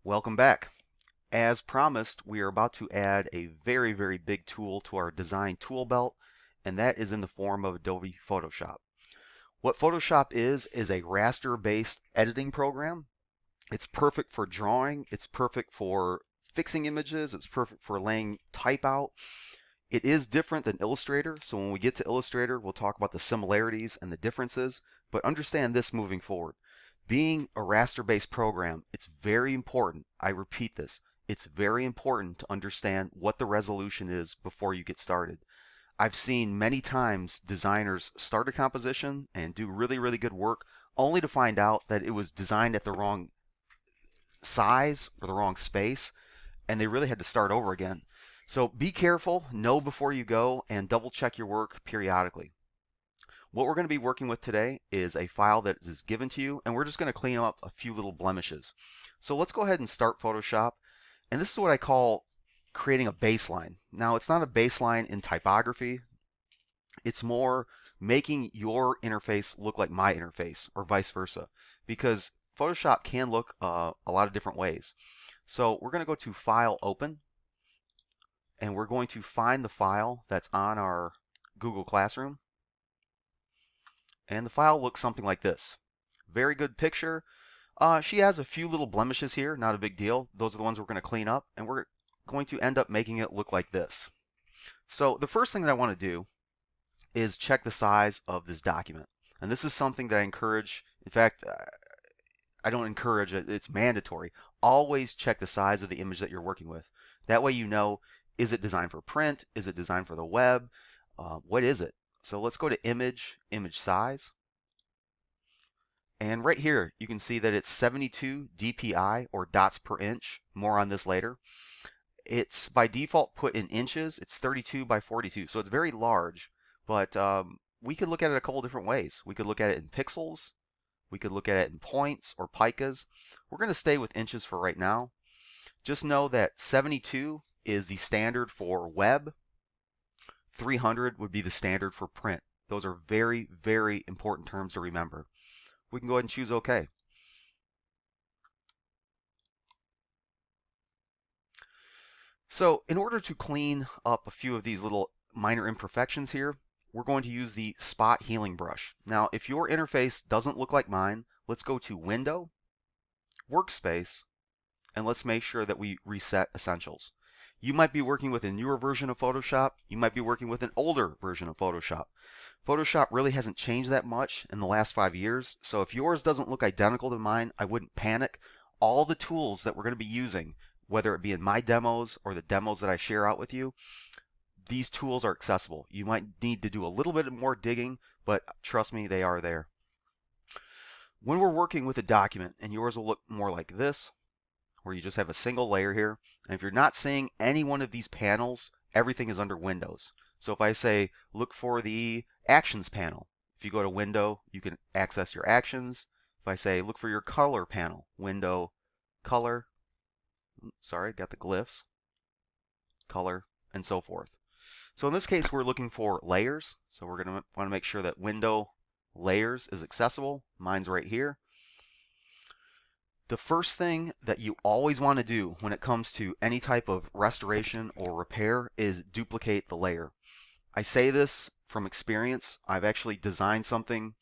Welcome back. As promised, we are about to add a very big tool to our design tool belt, and that is in the form of Adobe Photoshop. What Photoshop is a raster-based editing program. It's perfect for drawing, it's perfect for fixing images, it's perfect for laying type out. It is different than Illustrator, so when we get to Illustrator, we'll talk about the similarities and the differences, but understand this moving forward. Being a raster-based program, it's very important, I repeat this, it's very important to understand what the resolution is before you get started. I've seen many times designers start a composition and do really good work only to find out that it was designed at the wrong size or the wrong space and they really had to start over again. So be careful, know before you go, and double check your work periodically. What we're going to be working with today is a file that is given to you, and we're just going to clean up a few little blemishes. So let's go ahead and start Photoshop, and this is what I call creating a baseline. Now, it's not a baseline in typography, it's more making your interface look like my interface, or vice versa, because Photoshop can look a lot of different ways. So we're going to go to File, Open, and we're going to find the file that's on our Google Classroom. And the file looks something like this. Very good picture. She has a few little blemishes here, not a big deal. Those are the ones we're going to clean up, and we're going to end up making it look like this. So the first thing that I want to do is check the size of this document. And this is something that I encourage. In fact, I don't encourage it, it's mandatory. Always check the size of the image that you're working with. That way you know, is it designed for print? Is it designed for the web? What is it? So let's go to Image, Image Size. And right here, you can see that it's 72 dpi, or dots per inch. More on this later. It's by default put in inches. It's 32 by 42, so it's very large. But we could look at it a couple different ways. We could look at it in pixels. We could look at it in points or picas. We're going to stay with inches for right now. Just know that 72 is the standard for web. 300 would be the standard for print. Those are very important terms to remember. We can go ahead and choose OK. So in order to clean up a few of these little minor imperfections here, we're going to use the spot healing brush. Now, if your interface doesn't look like mine, let's go to Window, Workspace, and let's make sure that we reset Essentials. You might be working with a newer version of Photoshop. You might be working with an older version of Photoshop. Photoshop really hasn't changed that much in the last 5 years, so if yours doesn't look identical to mine, I wouldn't panic. All the tools that we're going to be using, whether it be in my demos or the demos that I share out with you, these tools are accessible. You might need to do a little bit more digging, but trust me, they are there. When we're working with a document, and yours will look more like this, where you just have a single layer here, and if you're not seeing any one of these panels, everything is under Windows. So if I say look for the Actions panel, if you go to Window, you can access your actions. If I say look for your Color panel, Window, Color, sorry, got the glyphs, Color, and so forth. So in this case, we're looking for layers. So we're going to want to make sure that Window Layers is accessible. Mine's right here. The first thing that you always want to do when it comes to any type of restoration or repair is duplicate the layer. I say this from experience. I've actually designed something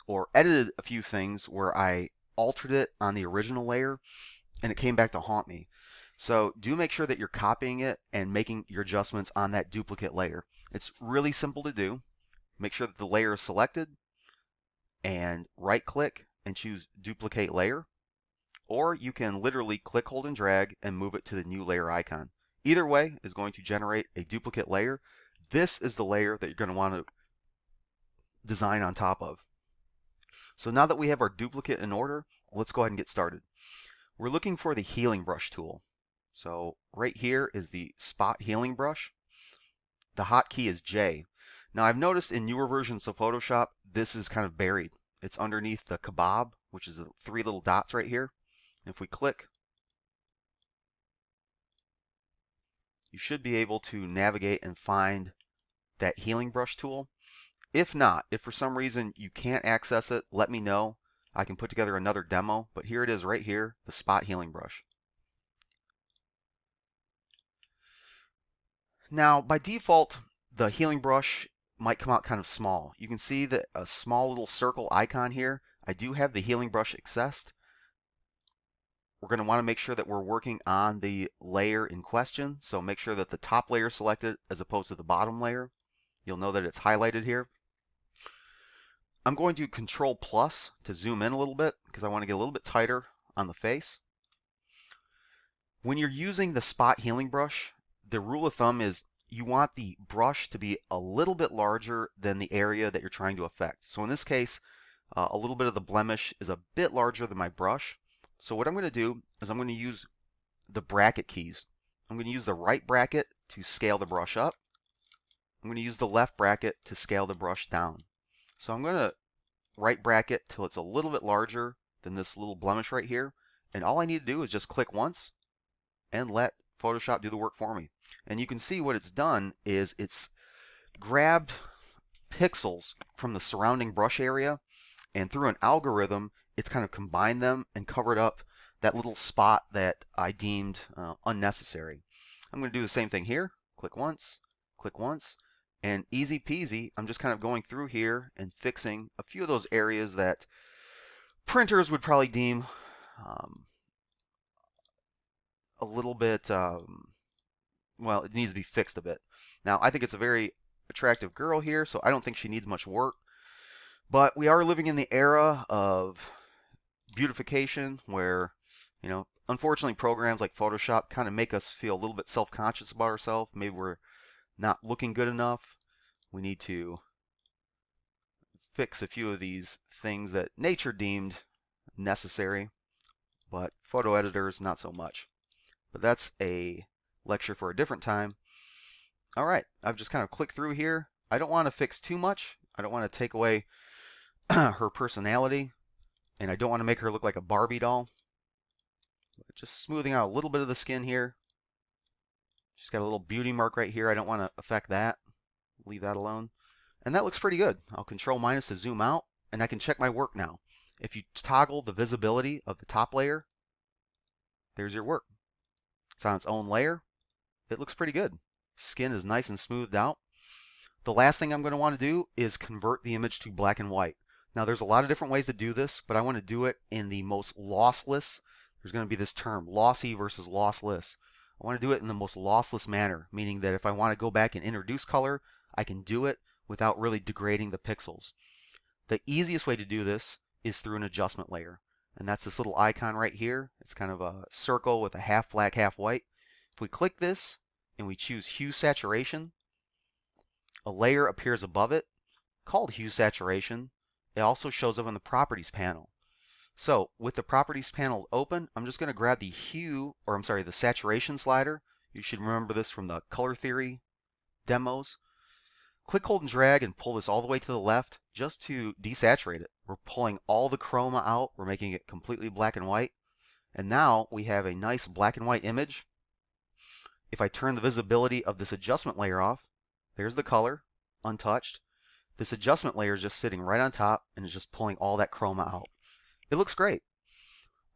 or edited a few things where I altered it on the original layer and it came back to haunt me. So do make sure that you're copying it and making your adjustments on that duplicate layer. It's really simple to do. Make sure that the layer is selected and right click and choose duplicate layer. Or you can literally click, hold, and drag and move it to the new layer icon. Either way is going to generate a duplicate layer. This is the layer that you're going to want to design on top of. So now that we have our duplicate in order, let's go ahead and get started. We're looking for the healing brush tool. So right here is the spot healing brush. The hotkey is J. Now I've noticed in newer versions of Photoshop, this is kind of buried. It's underneath the kebab, which is the 3 little dots right here. If we click, you should be able to navigate and find that healing brush tool. If not, if for some reason you can't access it, let me know. I can put together another demo, but here it is right here, the spot healing brush. Now, by default, the healing brush might come out kind of small. You can see that a small little circle icon here. I do have the healing brush accessed. We're going to want to make sure that we're working on the layer in question. So make sure that the top layer is selected as opposed to the bottom layer. You'll know that it's highlighted here. I'm going to Control plus to zoom in a little bit because I want to get a little bit tighter on the face. When you're using the spot healing brush, the rule of thumb is you want the brush to be a little bit larger than the area that you're trying to affect. So in this case, a little bit of the blemish is a bit larger than my brush. So what I'm going to do is I'm going to use the bracket keys. I'm going to use the right bracket to scale the brush up. I'm going to use the left bracket to scale the brush down. So I'm going to right bracket till it's a little bit larger than this little blemish right here. And all I need to do is just click once and let Photoshop do the work for me. And you can see what it's done is it's grabbed pixels from the surrounding brush area, and through an algorithm, it's kind of combined them and covered up that little spot that I deemed unnecessary. I'm going to do the same thing here. Click once, and easy peasy, I'm just kind of going through here and fixing a few of those areas that printers would probably deem a little bit, well, it needs to be fixed a bit. Now, I think it's a very attractive girl here, so I don't think she needs much work. But we are living in the era of beautification where, unfortunately programs like Photoshop kind of make us feel a little bit self-conscious about ourselves. Maybe we're not looking good enough. We need to fix a few of these things that nature deemed necessary, but photo editors not so much. But that's a lecture for a different time. All right, I've just kind of clicked through here. I don't want to fix too much. I don't want to take away her personality, and I don't want to make her look like a Barbie doll. Just smoothing out a little bit of the skin here. She's got a little beauty mark right here. I don't want to affect that. Leave that alone. And that looks pretty good. I'll Control minus to zoom out, and I can check my work now. If you toggle the visibility of the top layer, there's your work. It's on its own layer. It looks pretty good. Skin is nice and smoothed out. The last thing I'm going to want to do is convert the image to black and white. Now there's a lot of different ways to do this, but I want to do it in the most lossless. There's going to be this term, lossy versus lossless. I want to do it in the most lossless manner, meaning that if I want to go back and introduce color, I can do it without really degrading the pixels. The easiest way to do this is through an adjustment layer. And that's this little icon right here. It's kind of a circle with a half black, half white. If we click this and we choose hue saturation, a layer appears above it called hue saturation. It also shows up in the properties panel. So with the properties panel open, I'm just going to grab the the saturation slider. You should remember this from the color theory demos. Click, hold, and drag and pull this all the way to the left just to desaturate it. We're pulling all the chroma out. We're making it completely black and white. And now we have a nice black and white image. If I turn the visibility of this adjustment layer off, there's the color, untouched. This adjustment layer is just sitting right on top and is just pulling all that chroma out. It looks great.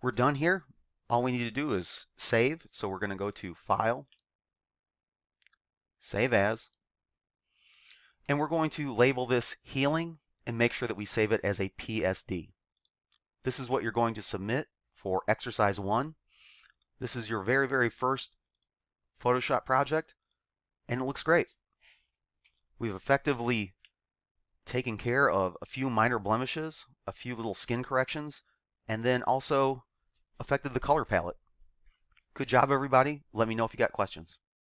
We're done here. All we need to do is save. So we're going to go to File, Save As. And we're going to label this healing and make sure that we save it as a PSD. This is what you're going to submit for exercise 1. This is your very, very first Photoshop project, and it looks great. We've effectively taken care of a few minor blemishes, a few little skin corrections, and then also affected the color palette. Good job, everybody. Let me know if you got questions.